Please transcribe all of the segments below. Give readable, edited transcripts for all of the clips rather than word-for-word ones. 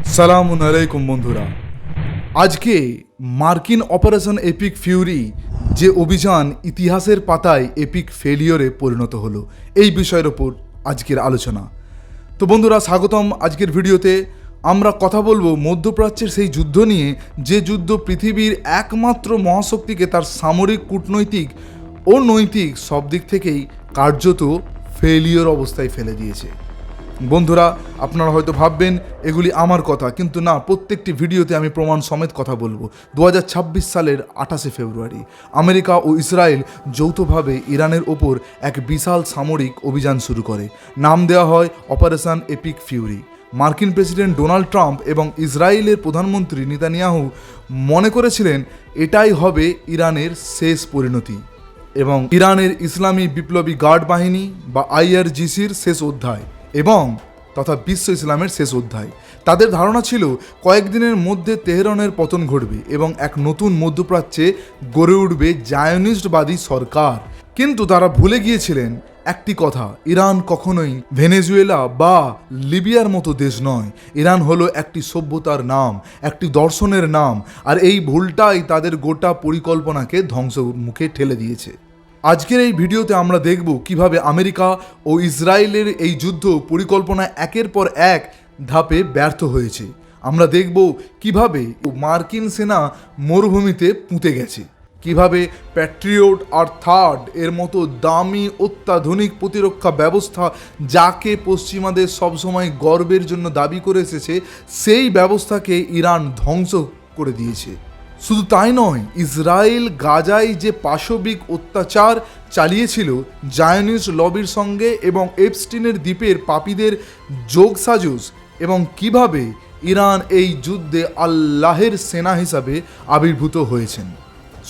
সালামুন আলাইকুম বন্ধুরা। আজকে মার্কিন অপারেশন এপিক ফিউরি যে অভিযান ইতিহাসের পাতায় এপিক ফেলিওরে পরিণত হলো, এই বিষয়ের ওপর আজকের আলোচনা। তো বন্ধুরা, স্বাগতম আজকের ভিডিওতে। আমরা কথা বলবো মধ্যপ্রাচ্যের সেই যুদ্ধ নিয়ে, যে যুদ্ধ পৃথিবীর একমাত্র মহাশক্তিকে তার সামরিক, কূটনৈতিক ও নৈতিক সব দিক থেকেই কার্যত ফেলিওর অবস্থায় ফেলে দিয়েছে। বন্ধুরা, আপনারা হয়তো ভাববেন এগুলি আমার কথা, কিন্তু না, প্রত্যেকটি ভিডিওতে আমি প্রমাণ সমেত কথা বলবো। 2026 সালের 28শে ফেব্রুয়ারি আমেরিকা ও ইসরায়েল যৌথভাবে ইরানের ওপর এক বিশাল সামরিক অভিযান শুরু করে। নাম দেওয়া হয় অপারেশন এপিক ফিউরি। মার্কিন প্রেসিডেন্ট ডোনাল্ড ট্রাম্প এবং ইসরায়েলের প্রধানমন্ত্রী নেতানিয়াহু মনে করেছিলেন এটাই হবে ইরানের শেষ পরিণতি এবং ইরানের ইসলামী বিপ্লবী গার্ড বাহিনী বা IRGCর শেষ অধ্যায় এবং তথা বিশ্ব ইসলামের শেষ অধ্যায়। তাদের ধারণা ছিল কয়েকদিনের মধ্যে তেহরানের পতন ঘটবে এবং এক নতুন মধ্যপ্রাচ্যে গড়ে উঠবে জায়নিস্টবাদী সরকার। কিন্তু তারা ভুলে গিয়েছিলেন একটি কথা: ইরান কখনোই ভেনেজুয়েলা বা লিবিয়ার মতো দেশ নয়। ইরান হলো একটি সভ্যতার নাম, একটি দর্শনের নাম, আর এই ভুলটাই তাদের গোটা পরিকল্পনাকে ধ্বংসের মুখে ঠেলে দিয়েছে। আজকের এই ভিডিওতে আমরা দেখব কিভাবে আমেরিকা ও ইসরায়েলের এই যুদ্ধ পরিকল্পনা একের পর এক ধাপে ব্যর্থ হয়েছে। আমরা দেখব কিভাবে মার্কিন সেনা মরুভূমিতে পুঁতে গেছে, কিভাবে প্যাট্রিয়ট আর থার্ড এর মতো দামি অত্যাধুনিক প্রতিরক্ষা ব্যবস্থা, যাকে পশ্চিমাদের সবসময় গর্বের জন্য দাবি করে এসেছে, সেই ব্যবস্থাকে ইরান ধ্বংস করে দিয়েছে। শুধু তাই নয়, ইসরায়েল গাজায় যে পাশবিক অত্যাচার চালিয়েছিল জায়নিস্ট লবির সঙ্গে এবং এপস্টিনের দ্বীপের পাপীদের যোগসাজশ, এবং কিভাবে ইরান এই যুদ্ধে আল্লাহের সেনা হিসাবে আবির্ভূত হয়েছেন,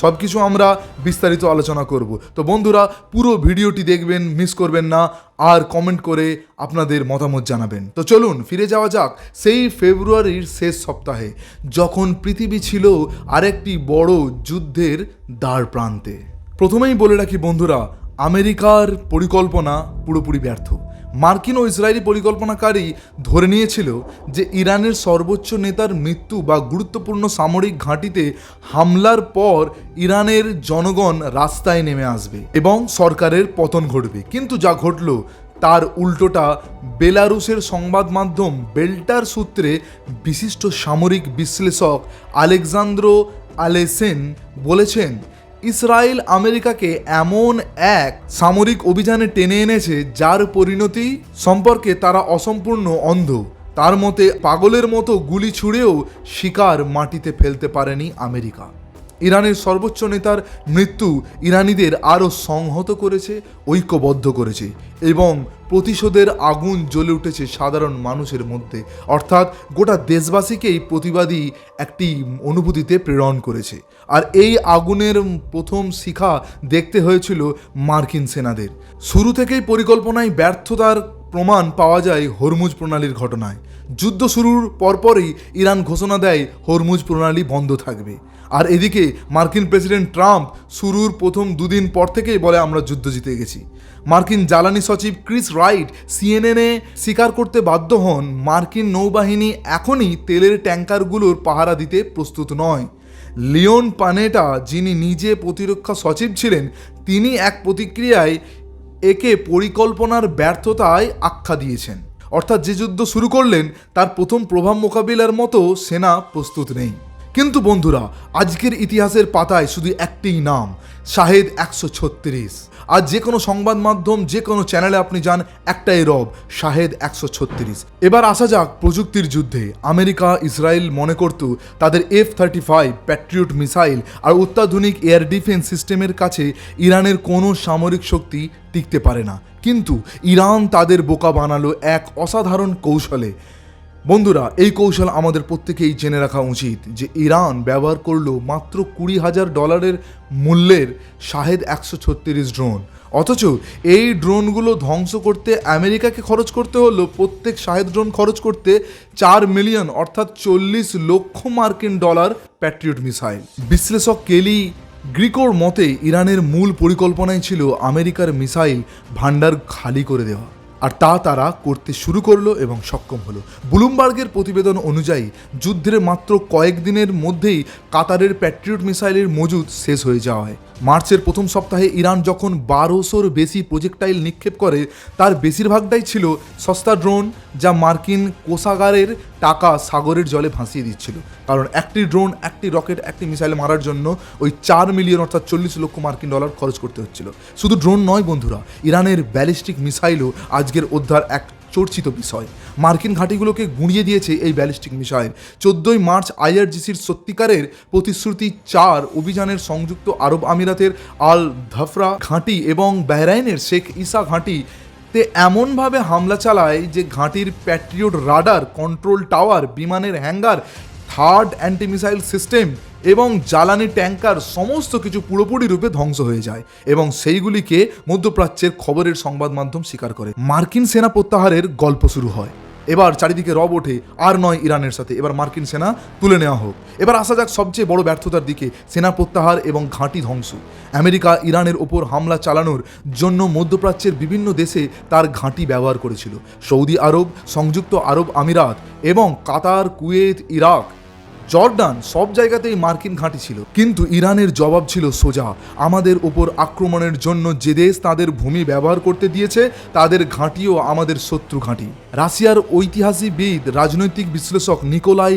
সব কিছু আমরা বিস্তারিত আলোচনা করব। তো বন্ধুরা, পুরো ভিডিওটি দেখবেন, মিস করবেন না, আর কমেন্ট করে আপনাদের মতামত জানাবেন। তো চলুন ফিরে যাওয়া যাক সেই ফেব্রুয়ারির শেষ সপ্তাহে, যখন পৃথিবী ছিল আরেকটি বড় যুদ্ধের দ্বার প্রান্তে। প্রথমেই বলে রাখি বন্ধুরা, আমেরিকার পরিকল্পনা পুরোপুরি ব্যর্থ। মার্কিন ও ইসরায়েলি পরিকল্পনাকারী ধরে নিয়েছিল যে ইরানের সর্বোচ্চ নেতার মৃত্যু বা গুরুত্বপূর্ণ সামরিক ঘাঁটিতে হামলার পর ইরানের জনগণ রাস্তায় নেমে আসবে এবং সরকারের পতন ঘটবে। কিন্তু যা ঘটল তার উল্টোটা। বেলারুশের সংবাদ মাধ্যম বেল্টার সূত্রে বিশিষ্ট সামরিক বিশ্লেষক আলেকজান্দ্রো আলেসেন বলেছেন, ইসরায়েল আমেরিকাকে এমন এক সামরিক অভিযানে টেনে এনেছে যার পরিণতি সম্পর্কে তারা অসম্পূর্ণ অন্ধ। তার মতে, পাগলের মতো গুলি ছুঁড়েও শিকার মাটিতে ফেলতে পারেনি আমেরিকা। ইরানের সর্বোচ্চ নেতার মৃত্যু ইরানিদের আরও সংহত করেছে, ঐক্যবদ্ধ করেছে এবং প্রতিশোধের আগুন জ্বলে উঠেছে সাধারণ মানুষের মধ্যে, অর্থাৎ গোটা দেশবাসীকেই প্রতিবাদী একটি অনুভূতিতে প্রেরণ করেছে। আর এই আগুনের প্রথম শিখা দেখতে হয়েছিল মার্কিন সেনাদের। শুরু থেকেই পরিকল্পনায় ব্যর্থতার প্রমাণ পাওয়া যায় হরমুজ প্রণালীর ঘটনায়। যুদ্ধ শুরুর পরপরই ইরান ঘোষণা দেয় হরমুজ প্রণালী বন্ধ থাকবে। আর এদিকে মার্কিন প্রেসিডেন্ট ট্রাম্প শুরুর প্রথম দুদিন পর থেকেই বলে আমরা যুদ্ধ জিতে গেছি। মার্কিন জ্বালানি সচিব ক্রিস রাইট CNN-এ স্বীকার করতে বাধ্য হন, মার্কিন নৌবাহিনী এখনই তেলের ট্যাঙ্কারগুলোর পাহারা দিতে প্রস্তুত নয়। লিওন পানেটা, যিনি নিজে প্রতিরক্ষা সচিব ছিলেন, তিনি এক প্রতিক্রিয়ায় একে পরিকল্পনার ব্যর্থতায় আখ্যা দিয়েছেন। অর্থাৎ যে যুদ্ধ শুরু করলেন তার প্রথম প্রভাব মোকাবিলার মতো সেনা প্রস্তুত নেই। কিন্তু বন্ধুরা, আজকের ইতিহাসের পাতায় শুধু একটিই নাম, শাহেদ 136। আর যে কোনো সংবাদ মাধ্যম, যে কোনো চ্যানেলে আপনি যান, একটাই রব, শাহেদ 136। এবার আসা যাক প্রযুক্তির যুদ্ধে। আমেরিকা ইসরায়েল মনে করত তাদের F-35 প্যাট্রিয়ট মিসাইল আর অত্যাধুনিক এয়ার ডিফেন্স সিস্টেমের কাছে ইরানের কোনো সামরিক শক্তি টিকতে পারে না। কিন্তু ইরান তাদের বোকা বানালো এক অসাধারণ কৌশলে। বন্ধুরা, এই কৌশল আমাদের প্রত্যেকেই জেনে রাখা উচিত যে ইরান ব্যবহার করলো মাত্র $20,000 মূল্যের শাহেদ 136 ড্রোন। অথচ এই ড্রোনগুলো ধ্বংস করতে আমেরিকাকে খরচ করতে হলো প্রত্যেক শাহেদ ড্রোন খরচ করতে $4 মিলিয়ন, অর্থাৎ $40 লক্ষ মার্কিন ডলার প্যাট্রিয়ট মিসাইল। বিশ্লেষক কেলি গ্রিকোর মতে ইরানের মূল পরিকল্পনাই ছিল আমেরিকার মিসাইল ভান্ডার খালি করে দেওয়া। আর তা তারা করতে শুরু করলো এবং সক্ষম হলো। ব্লুমবার্গের প্রতিবেদন অনুযায়ী যুদ্ধের মাত্র কয়েকদিনের মধ্যেই কাতারের প্যাট্রিয়ট মিসাইলের মজুদ শেষ হয়ে যাওয়ায় মার্চের প্রথম সপ্তাহে ইরান যখন 1200-র বেশি প্রজেক্টাইল নিক্ষেপ করে, তার বেশিরভাগটাই ছিল সস্তা ড্রোন, যা মার্কিন কোষাগারের টাকা সাগরের জলে ভাসিয়ে দিচ্ছিল। কারণ একটি ড্রোন, একটি রকেট, একটি মিসাইল মারার জন্য ওই 4 মিলিয়ন অর্থাৎ 40 লক্ষ মার্কিন ডলার খরচ করতে হচ্ছিল। শুধু ড্রোন নয় বন্ধুরা, ইরানের ব্যালিস্টিক মিসাইলও আজকের অধ্যার এক চর্চিত বিষয়। মার্কিন ঘাঁটিগুলোকে গুঁড়িয়ে দিয়েছে এই ব্যালিস্টিক মিসাইল। 14 মার্চ আইআরজিসির সত্যিকারের প্রতিশ্রুতি 4 অভিযানের সংযুক্ত আরব আমিরাতের আল ধাফরা ঘাঁটি এবং বাহরাইনের শেখ ইসা ঘাঁটিতে এমনভাবে হামলা চালায় যে ঘাঁটির প্যাট্রিয়ট রাডার, কন্ট্রোল টাওয়ার, বিমানের hanger, third anti missile system এবং জ্বালানি ট্যাঙ্কার সমস্ত কিছু পুরোপুরি রূপে ধ্বংস হয়ে যায় এবং সেইগুলিকে মধ্যপ্রাচ্যের খবরের সংবাদ মাধ্যম স্বীকার করে। মার্কিন সেনা প্রত্যাহারের গল্প শুরু হয়। এবার চারিদিকে রব ওঠে, আর নয় ইরানের সাথে, এবার মার্কিন সেনা তুলে নেওয়া হোক। এবার আসা যাক সবচেয়ে বড় ব্যর্থতার দিকে, সেনা প্রত্যাহার এবং ঘাঁটি ধ্বংস। আমেরিকা ইরানের ওপর হামলা চালানোর জন্য মধ্যপ্রাচ্যের বিভিন্ন দেশে তার ঘাঁটি ব্যবহার করেছিল। সৌদি আরব, সংযুক্ত আরব আমিরাত এবং কাতার, কুয়েত, ইরাক, জর্ডান, সব জায়গাতেই মার্কিন ঘাঁটি ছিল। কিন্তু ইরানের জবাব ছিল সোজা। আমাদের ওপর আক্রমণের জন্য যে দেশ তাদের ভূমি ব্যবহার করতে দিয়েছে, তাদের ঘাঁটিও আমাদের শত্রু ঘাঁটি। রাশিয়ার ঐতিহাসিকবিদ, রাজনৈতিক বিশ্লেষক নিকোলাই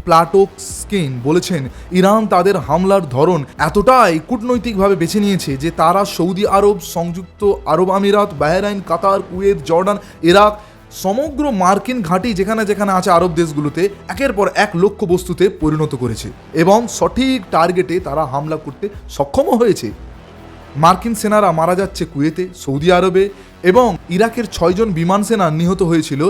প্লাটোস্কিন বলেছেন, ইরান তাদের হামলার ধরন এতটাই কূটনৈতিকভাবে বেছে নিয়েছে যে তারা সৌদি আরব, সংযুক্ত আরব আমিরাত, বাহরাইন, কাতার, কুয়েত, জর্ডান, ইরাক, সমগ্র মার্কিন ঘাঁটি যেখানে যেখানে আছে আরব দেশগুলোতে একের পর এক লক্ষ্য বস্তুতে পরিণত করেছে এবং সঠিক টার্গেটে তারা হামলা করতে সক্ষমও হয়েছে। মার্কিন সেনারা মারা যাচ্ছে কুয়েতে, সৌদি আরবে এবং ইরাকের 6 জন বিমান সেনা নিহত হয়েছিল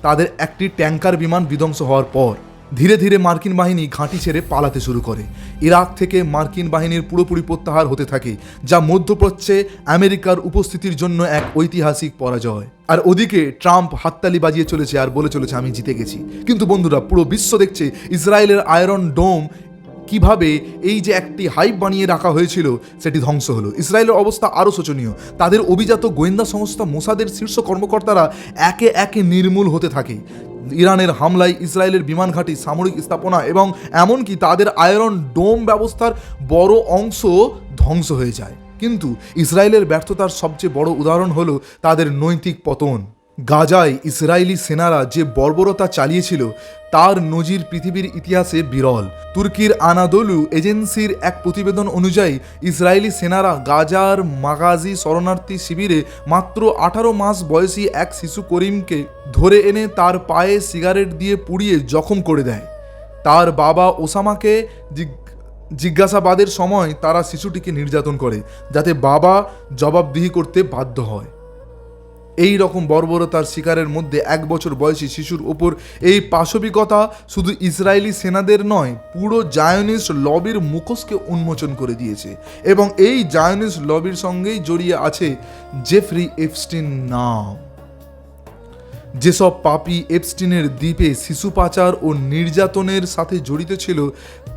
তাদের একটি ট্যাঙ্কার বিমান বিধ্বংস হওয়ার পর। ধীরে ধীরে মার্কিন বাহিনী ঘাঁটি ছেড়ে পালাতে শুরু করে। ইরাক থেকে মার্কিন বাহিনীর পুরোপুরি প্রত্যাহার হতে থাকে, যা মধ্যপ্রাচ্যে আমেরিকার উপস্থিতির জন্য এক ঐতিহাসিক পরাজয়। আর ওদিকে ট্রাম্প হাততালি বাজিয়ে চলেছে আর বলে চলেছে, আমি জিতে গেছি। কিন্তু বন্ধুরা, পুরো বিশ্ব দেখছে ইসরায়েলের আয়রন ডোম কিভাবে এই যে একটি হাইপ বানিয়ে রাখা হয়েছিল সেটি ধ্বংস হলো। ইসরায়েলের অবস্থা আরও শোচনীয়। তাদের অভিজাত গোয়েন্দা সংস্থা মোসাদের শীর্ষ কর্মকর্তারা একে একে নির্মূল হতে থাকে। ইরানের হামলায় ইসরায়েলের বিমান ঘাঁটি, সামরিক স্থাপনা এবং এমনকি তাদের আয়রন ডোম ব্যবস্থার বড় অংশ ধ্বংস হয়ে যায়। কিন্তু ইসরায়েলের ব্যর্থতার সবচেয়ে বড় উদাহরণ হলো তাদের নৈতিক পতন। গাজায় ইসরায়েলি সেনারা যে বর্বরতা চালিয়েছিল তার নজির পৃথিবীর ইতিহাসে বিরল। তুর্কির আনাদোলু এজেন্সির এক প্রতিবেদন অনুযায়ী ইসরায়েলি সেনারা গাজার মাগাজি শরণার্থী শিবিরে মাত্র 18 মাস বয়সী এক শিশু করিমকে ধরে এনে তার পায়ে সিগারেট দিয়ে পুড়িয়ে জখম করে দেয়। তার বাবা ওসামাকে জিজ্ঞাসাবাদের সময় তারা শিশুটিকে নির্যাতন করে যাতে বাবা জবাবদিহি করতে বাধ্য হয়। এই রকম বর্বরতার শিকারের মধ্যে 1 বছর বয়সী শিশুর ওপর এই পাশবিকতা শুধু ইসরায়েলি সেনাদের নয়, পুরো জায়নিস্ট লবির মুখোশকে উন্মোচন করে দিয়েছে। এবং এই জায়নিস্ট লবির সঙ্গেই জড়িয়ে আছে জেফরি এপস্টিন নাম। যেসব পাপি এপস্টিনের দ্বীপে শিশু পাচার ও নির্যাতনের সাথে জড়িত ছিল,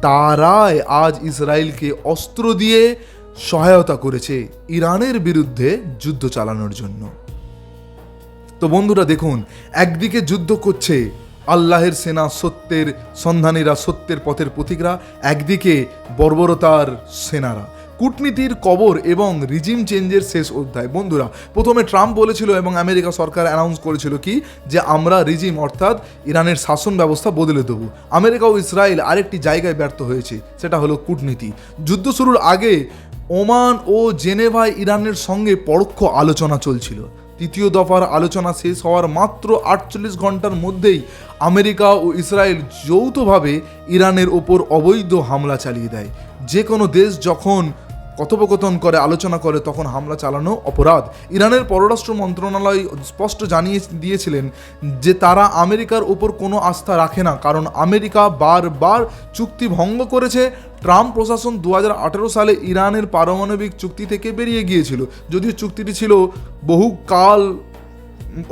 তারাই আজ ইসরায়েলকে অস্ত্র দিয়ে সহায়তা করেছে ইরানের বিরুদ্ধে যুদ্ধ চালানোর জন্য। তো বন্ধুরা দেখুন, একদিকে যুদ্ধ করছে আল্লাহের সেনা, সত্যের সন্ধানীরা, সত্যের পথের পথিকরা, একদিকে বর্বরতার সেনারা। কূটনীতির কবর এবং রিজিম চেঞ্জের শেষ অধ্যায়। বন্ধুরা, প্রথমে ট্রাম্প বলেছিল এবং আমেরিকা সরকার অ্যানাউন্স করেছিল কি যে আমরা রিজিম অর্থাৎ ইরানের শাসন ব্যবস্থা বদলে দেবো। আমেরিকা ও ইসরায়েল আরেকটি জায়গায় ব্যর্থ হয়েছে, সেটা হলো কূটনীতি। যুদ্ধ শুরুর আগে ওমান ও জেনেভায় ইরানের সঙ্গে পরোক্ষ আলোচনা চলছিল। তৃতীয় দফার আলোচনা শেষ হওয়ার মাত্র 48 ঘন্টার মধ্যেই আমেরিকা ও ইসরায়েল যৌথভাবে ইরানের ওপর অবৈধ হামলা চালিয়ে দেয়। যে কোনো দেশ যখন কথোপকথন করে, আলোচনা করে, তখন হামলা চালানো অপরাধ। ইরানের পররাষ্ট্র মন্ত্রণালয় স্পষ্ট জানিয়ে দিয়েছিলেন যে তারা আমেরিকার ওপর কোনো আস্থা রাখে না, কারণ আমেরিকা বারবার চুক্তি ভঙ্গ করেছে। ট্রাম্প প্রশাসন 2018 সালে ইরানের পারমাণবিক চুক্তি থেকে বেরিয়ে গিয়েছিল, যদিও চুক্তিটি ছিল বহুকাল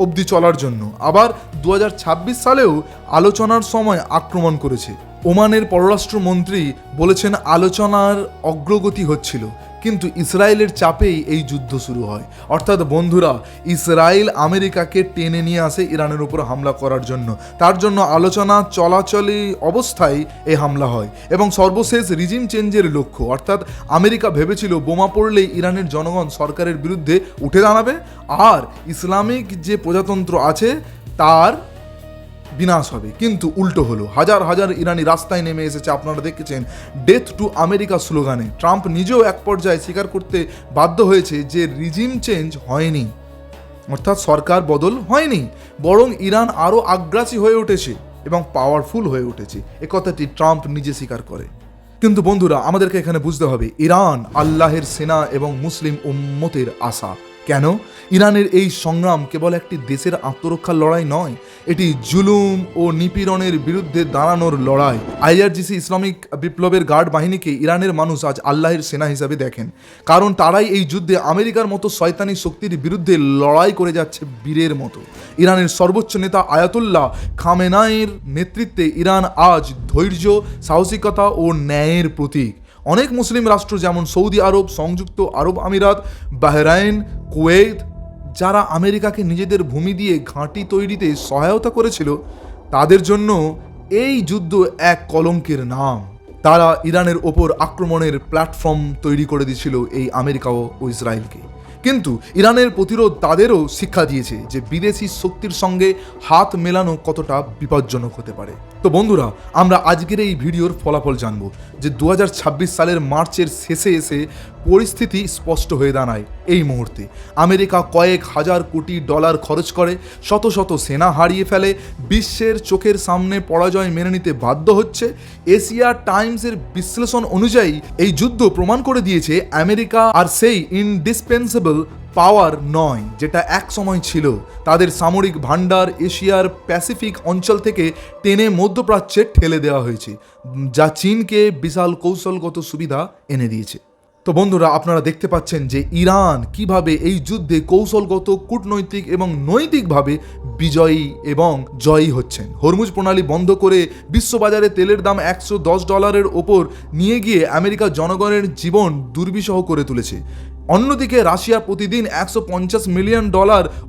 অবধি চলার জন্য। আবার 2026 সালেও আলোচনার সময় আক্রমণ করেছে। ওমানের পররাষ্ট্রমন্ত্রী বলেছেন আলোচনার অগ্রগতি হচ্ছিল, কিন্তু ইসরায়েলের চাপেই এই যুদ্ধ শুরু হয়। অর্থাৎ বন্ধুরা, ইসরায়েল আমেরিকাকে টেনে নিয়ে আসে ইরানের উপর হামলা করার জন্য। তার জন্য আলোচনা চলাচলি অবস্থায় এই হামলা হয় এবং সর্বশেষ রিজিম চেঞ্জের লক্ষ্য, অর্থাৎ আমেরিকা ভেবেছিল বোমা পড়লেই ইরানের জনগণ সরকারের বিরুদ্ধে উঠে দাঁড়াবে আর ইসলামিক যে প্রজাতন্ত্র আছে তার বিনাশ হবে। কিন্তু উল্টো হলো, হাজার হাজার ইরানি রাস্তায় নেমে এসেছে। আপনারা দেখেছেন ডেথ টু আমেরিকা স্লোগানে। ট্রাম্প নিজেও এক পর্যায়ে স্বীকার করতে বাধ্য হয়েছে যে রিজিম চেঞ্জ হয়নি, অর্থাৎ সরকার বদল হয়নি, বরং ইরান আরও আগ্রাসী হয়ে উঠেছে এবং পাওয়ারফুল হয়ে উঠেছে। এ কথাটি ট্রাম্প নিজে স্বীকার করে। কিন্তু বন্ধুরা, আমাদেরকে এখানে বুঝতে হবে ইরান আল্লাহের সেনা এবং মুসলিম উম্মতের আশা। কেন? ইরানের এই সংগ্রাম কেবল একটি দেশের আত্মরক্ষার লড়াই নয়, এটি জুলুম ও নিপীড়নের বিরুদ্ধে দাঁড়ানোর লড়াই। আইআরজিসি ইসলামিক বিপ্লবের গার্ড বাহিনীকে ইরানের মানুষ আজ আল্লাহের সেনা হিসাবে দেখেন, কারণ তারাই এই যুদ্ধে আমেরিকার মতো শয়তানি শক্তির বিরুদ্ধে লড়াই করে যাচ্ছে বীরের মতো। ইরানের সর্বোচ্চ নেতা আয়াতুল্লাহ খামেনাইর নেতৃত্বে ইরান আজ ধৈর্য, সাহসিকতা ও ন্যায়ের প্রতীক। অনেক মুসলিম রাষ্ট্র যেমন সৌদি আরব, সংযুক্ত আরব আমিরাত, বাহরাইন, কুয়েত, যারা আমেরিকাকে নিজেদের ভূমি দিয়ে ঘাঁটি তৈরিতে সহায়তা করেছিল, তাদের জন্য এই যুদ্ধ এক কলঙ্কের নাম। তারা ইরানের ওপর আক্রমণের প্ল্যাটফর্ম তৈরি করে দিয়েছিল এই আমেরিকা ও ইসরায়েলকে। কিন্তু ইরানের প্রতিরোধ তাদেরও শিক্ষা দিয়েছে যে বিদেশি শক্তির সঙ্গে হাত মেলানো কতটা বিপজ্জনক হতে পারে। তো বন্ধুরা, আমরা আজকের এই ভিডিওর ফলাফল জানব যে 2026 সালের মার্চের শেষে এসে পরিস্থিতি স্পষ্ট হয়ে দাঁড়ায়। এই মুহূর্তে আমেরিকা কয়েক হাজার কোটি ডলার খরচ করে, শত শত সেনা হারিয়ে ফেলে, বিশ্বের চোখের সামনে পরাজয় মেনে নিতে বাধ্য হচ্ছে। এশিয়া টাইমসের বিশ্লেষণ অনুযায়ী এই যুদ্ধ প্রমাণ করে দিয়েছে আমেরিকা আর সেই ইনডিসপেন্সেবল পাওয়ার নয় যেটা এক সময় ছিল। তাদের সামরিক ভান্ডার এশিয়ার প্যাসিফিক অঞ্চল থেকে টেনে মধ্যপ্রাচ্যে ঠেলে দেওয়া হয়েছে, যা চীনকে বিশাল কৌশলগত সুবিধা এনে দিয়েছে। তো বন্ধুরা, আপনারা দেখতে পাচ্ছেন যে ইরান কিভাবে এই যুদ্ধে কৌশলগত, কূটনৈতিক এবং নৈতিকভাবে বিজয়ী এবং জয়ী হচ্ছেন। হরমুজ প্রণালী বন্ধ করে বিশ্ববাজারে তেলের দাম $110 ওপর নিয়ে গিয়ে আমেরিকার জনগণের জীবন দুর্বিষহ করে তুলেছে। অন্যদিকে রাশিয়া প্রতিদিন $150 মিলিয়ন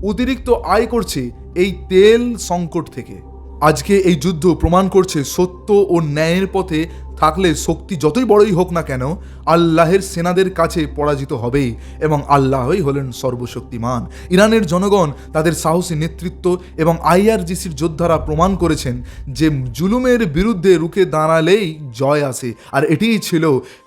অতিরিক্ত আয় করছে এই তেল সংকট থেকে। আজকে এই যুদ্ধ প্রমাণ করছে সত্য ও ন্যায়ের পথে থাকলে শক্তি যতই বড়ই হোক না কেন, আল্লাহের সেনাদের কাছে পরাজিত হবেই এবং আল্লাহই হলেন সর্বশক্তিমান। ইরানের জনগণ, তাদের সাহসী নেতৃত্ব এবং আইআরজিসির যোদ্ধারা প্রমাণ করেছেন যে জুলুমের বিরুদ্ধে রুখে দাঁড়ালেই জয় আসে। আর এটিই ছিল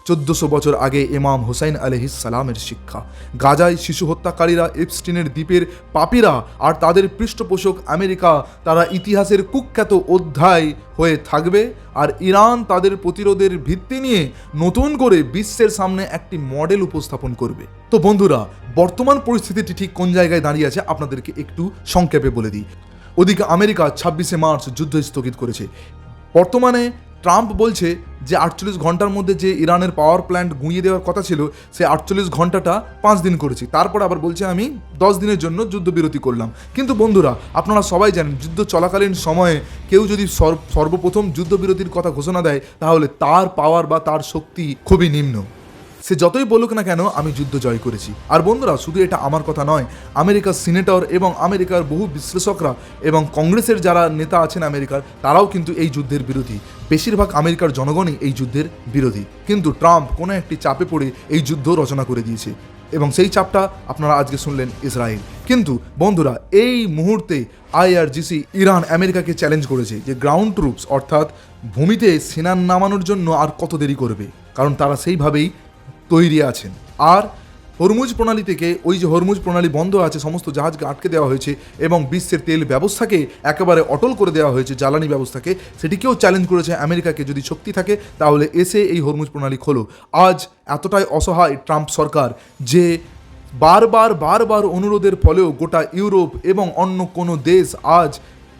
1400 বছর আগে ইমাম হুসাইন আলাইহিস সালামের শিক্ষা। গাজায় শিশু হত্যাকারীরা, এপস্টিনের দ্বীপের পাপীরা আর তাদের পৃষ্ঠপোষক আমেরিকা, তারা ইতিহাসের কুখ্যাত অধ্যায় হয়ে থাকবে। আর ইরান তাদের প্রতিরোধের ভিত্তি নিয়ে নতুন করে বিশ্বের সামনে একটি মডেল উপস্থাপন করবে। তো বন্ধুরা, বর্তমান পরিস্থিতিটি ঠিক কোন জায়গায় দাঁড়িয়ে আছে আপনাদেরকে একটু সংক্ষেপে বলে দিই। ওদিকে আমেরিকা 26শে মার্চ যুদ্ধ স্থগিত করেছে। বর্তমানে ট্রাম্প বলছে যে 48 ঘন্টার মধ্যে যে ইরানের পাওয়ার প্ল্যান্ট গুঁড়িয়ে দেওয়ার কথা ছিল, সে 48 ঘন্টাটা 5 দিন করেছি। তারপর আবার বলছে আমি 10 দিনের জন্য যুদ্ধবিরতি করলাম। কিন্তু বন্ধুরা, আপনারা সবাই জানেন যুদ্ধ চলাকালীন সময়ে কেউ যদি সর্বপ্রথম যুদ্ধবিরতির কথা ঘোষণা দেয়, তাহলে তার পাওয়ার বা তার শক্তি খুবই নিম্ন। সে যতই বলুক না কেন আমি যুদ্ধ জয় করেছি। আর বন্ধুরা, শুধু এটা আমার কথা নয়, আমেরিকার সিনেটর এবং আমেরিকার বহু বিশ্লেষকরা এবং কংগ্রেসের যারা নেতা আছেন আমেরিকার, তারাও কিন্তু এই যুদ্ধের বিরোধী। বেশিরভাগ আমেরিকার জনগণই এই যুদ্ধের বিরোধী। কিন্তু ট্রাম্প কোনো একটি চাপে পড়ে এই যুদ্ধ রচনা করে দিয়েছে এবং সেই চাপটা আপনারা আজকে শুনলেন ইসরায়েল। কিন্তু বন্ধুরা, এই মুহূর্তে আইআরজিসি ইরান আমেরিকাকে চ্যালেঞ্জ করেছে যে গ্রাউন্ড ট্রুপস অর্থাৎ ভূমিতে সেনা নামানোর জন্য আর কত দেরি করবে, কারণ তারা সেইভাবেই তৈরি আছেন। আর হরমুজ প্রণালী থেকে, ওই যে হরমুজ প্রণালী বন্ধ আছে, সমস্ত জাহাজকে আটকে দেওয়া হয়েছে এবং বিশ্বের তেল ব্যবস্থাকে একেবারে অটল করে দেওয়া হয়েছে, জ্বালানি ব্যবস্থাকে। সেটিকেও চ্যালেঞ্জ করেছে আমেরিকাকে, যদি শক্তি থাকে তাহলে এসে এই হরমুজ প্রণালী খোলো। আজ এতটাই অসহায় ট্রাম্প সরকার যে বারবার অনুরোধের ফলেও গোটা ইউরোপ এবং অন্য কোনো দেশ আজ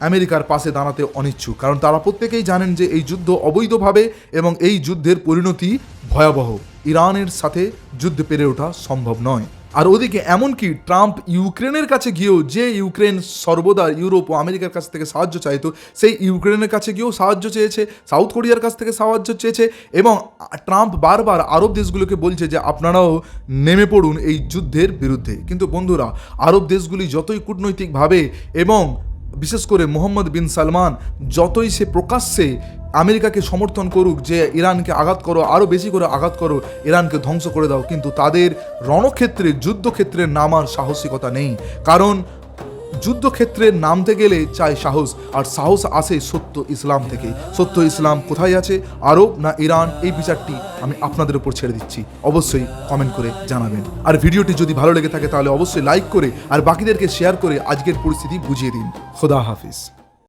আমেরিকার পাশে দাঁড়াতে অনিচ্ছুক, কারণ তারা প্রত্যেকেই জানেন যে এই যুদ্ধ অবৈধভাবে এবং এই যুদ্ধের পরিণতি ভয়াবহ। ইরানের সাথে যুদ্ধ পেরে ওঠা সম্ভব নয়। আর ওদিকে এমনকি ট্রাম্প ইউক্রেনের কাছে গিয়েও, যে ইউক্রেন সর্বদা ইউরোপ ও আমেরিকার কাছ থেকে সাহায্য চাইতো, সেই ইউক্রেনের কাছে গিয়েও সাহায্য চেয়েছে, সাউথ কোরিয়ার কাছ থেকে সাহায্য চেয়েছে। এবং ট্রাম্প বারবার আরব দেশগুলোকে বলছে যে আপনারাও নেমে পড়ুন এই যুদ্ধের বিরুদ্ধে। কিন্তু বন্ধুরা, আরব দেশগুলি যতই কূটনৈতিকভাবে এবং বিশেষ করে মোহাম্মদ বিন সালমান যতই সে প্রকাশ্যে আমেরিকাকে সমর্থন করুক যে ইরানকে আঘাত করো, আরও বেশি করে আঘাত করো, ইরানকে ধ্বংস করে দাও, কিন্তু তাদের রণক্ষেত্রে যুদ্ধক্ষেত্রে নামার সাহসিকতা নেই। কারণ যুদ্ধক্ষেত্রে নামতে গেলে চাই সাহস, আর সাহস আসে সত্য ইসলাম থেকে। সত্য ইসলাম কোথায় আছে, আরব না ইরান? এই বিচারটি আমি আপনাদের উপর ছেড়ে দিচ্ছি, অবশ্যই কমেন্ট করে জানাবেন। আর ভিডিওটি যদি ভালো লেগে থাকে তাহলে অবশ্যই লাইক করে আর বাকিদেরকে শেয়ার করে আজকের পরিস্থিতি বুঝিয়ে দিন। খোদা হাফিজ।